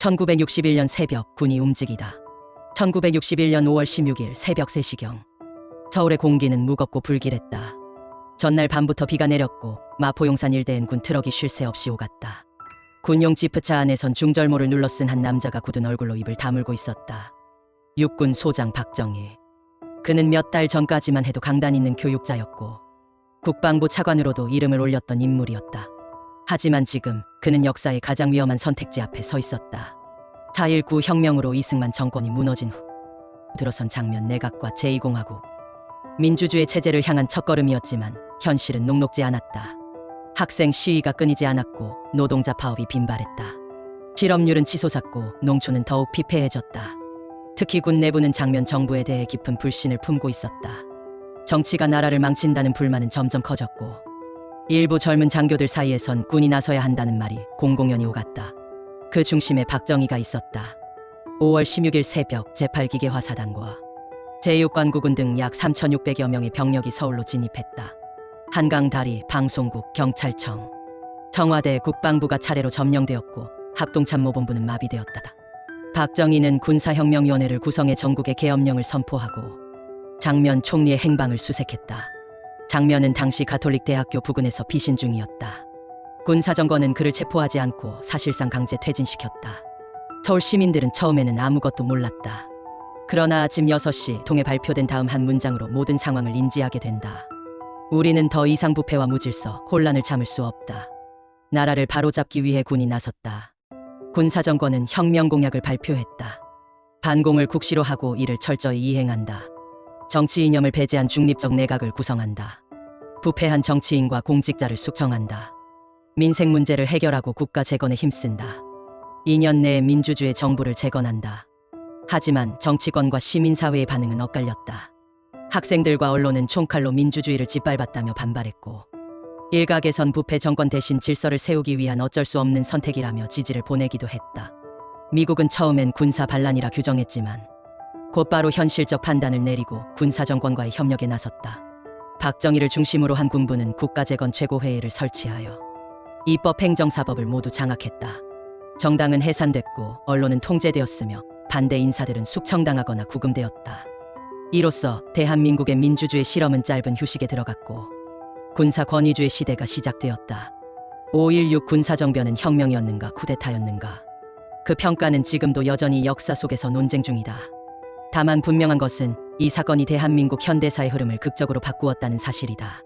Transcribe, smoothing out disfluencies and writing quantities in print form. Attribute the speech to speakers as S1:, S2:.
S1: 1961년 새벽 군이 움직이다. 1961년 5월 16일 새벽 3시경 서울의 공기는 무겁고 불길했다. 전날 밤부터 비가 내렸고 마포용산 일대엔 군 트럭이 쉴 새 없이 오갔다. 군용 지프차 안에선 중절모를 눌러쓴 한 남자가 굳은 얼굴로 입을 다물고 있었다. 육군 소장 박정희. 그는 몇 달 전까지만 해도 강단 있는 교육자였고 국방부 차관으로도 이름을 올렸던 인물이었다. 하지만 지금 그는 역사의 가장 위험한 선택지 앞에 서 있었다. 4.19 혁명으로 이승만 정권이 무너진 후 들어선 장면 내각과 제2공화국 민주주의 체제를 향한 첫걸음이었지만 현실은 녹록지 않았다. 학생 시위가 끊이지 않았고 노동자 파업이 빈발했다. 실업률은 치솟았고 농촌은 더욱 피폐해졌다. 특히 군 내부는 장면 정부에 대해 깊은 불신을 품고 있었다. 정치가 나라를 망친다는 불만은 점점 커졌고 일부 젊은 장교들 사이에선 군이 나서야 한다는 말이 공공연히 오갔다. 그 중심에 박정희가 있었다. 5월 16일 새벽 제8기계화 사단과 제6관구군 등 약 3,600여 명의 병력이 서울로 진입했다. 한강다리, 방송국, 경찰청, 청와대, 국방부가 차례로 점령되었고 합동참모본부는 마비되었다. 박정희는 군사혁명위원회를 구성해 전국의 계엄령을 선포하고 장면 총리의 행방을 수색했다. 장면은 당시 가톨릭대학교 부근에서 피신 중이었다. 군사정권은 그를 체포하지 않고 사실상 강제 퇴진시켰다. 서울 시민들은 처음에는 아무것도 몰랐다. 그러나 아침 6시 통에 발표된 다음 한 문장으로 모든 상황을 인지하게 된다. 우리는 더 이상 부패와 무질서, 혼란을 참을 수 없다. 나라를 바로잡기 위해 군이 나섰다. 군사정권은 혁명 공약을 발표했다. 반공을 국시로 하고 이를 철저히 이행한다. 정치 이념을 배제한 중립적 내각을 구성한다. 부패한 정치인과 공직자를 숙청한다. 민생 문제를 해결하고 국가 재건에 힘쓴다. 2년 내에 민주주의 정부를 재건한다. 하지만 정치권과 시민사회의 반응은 엇갈렸다. 학생들과 언론은 총칼로 민주주의를 짓밟았다며 반발했고 일각에선 부패 정권 대신 질서를 세우기 위한 어쩔 수 없는 선택이라며 지지를 보내기도 했다. 미국은 처음엔 군사 반란이라 규정했지만 곧바로 현실적 판단을 내리고 군사정권과의 협력에 나섰다. 박정희를 중심으로 한 군부는 국가재건 최고회의를 설치하여 입법, 행정사법을 모두 장악했다. 정당은 해산됐고 언론은 통제되었으며 반대 인사들은 숙청당하거나 구금되었다. 이로써 대한민국의 민주주의 실험은 짧은 휴식에 들어갔고 군사 권위주의 시대가 시작되었다. 5.16 군사정변은 혁명이었는가 쿠데타였는가? 그 평가는 지금도 여전히 역사 속에서 논쟁 중이다. 다만 분명한 것은 이 사건이 대한민국 현대사의 흐름을 극적으로 바꾸었다는 사실이다.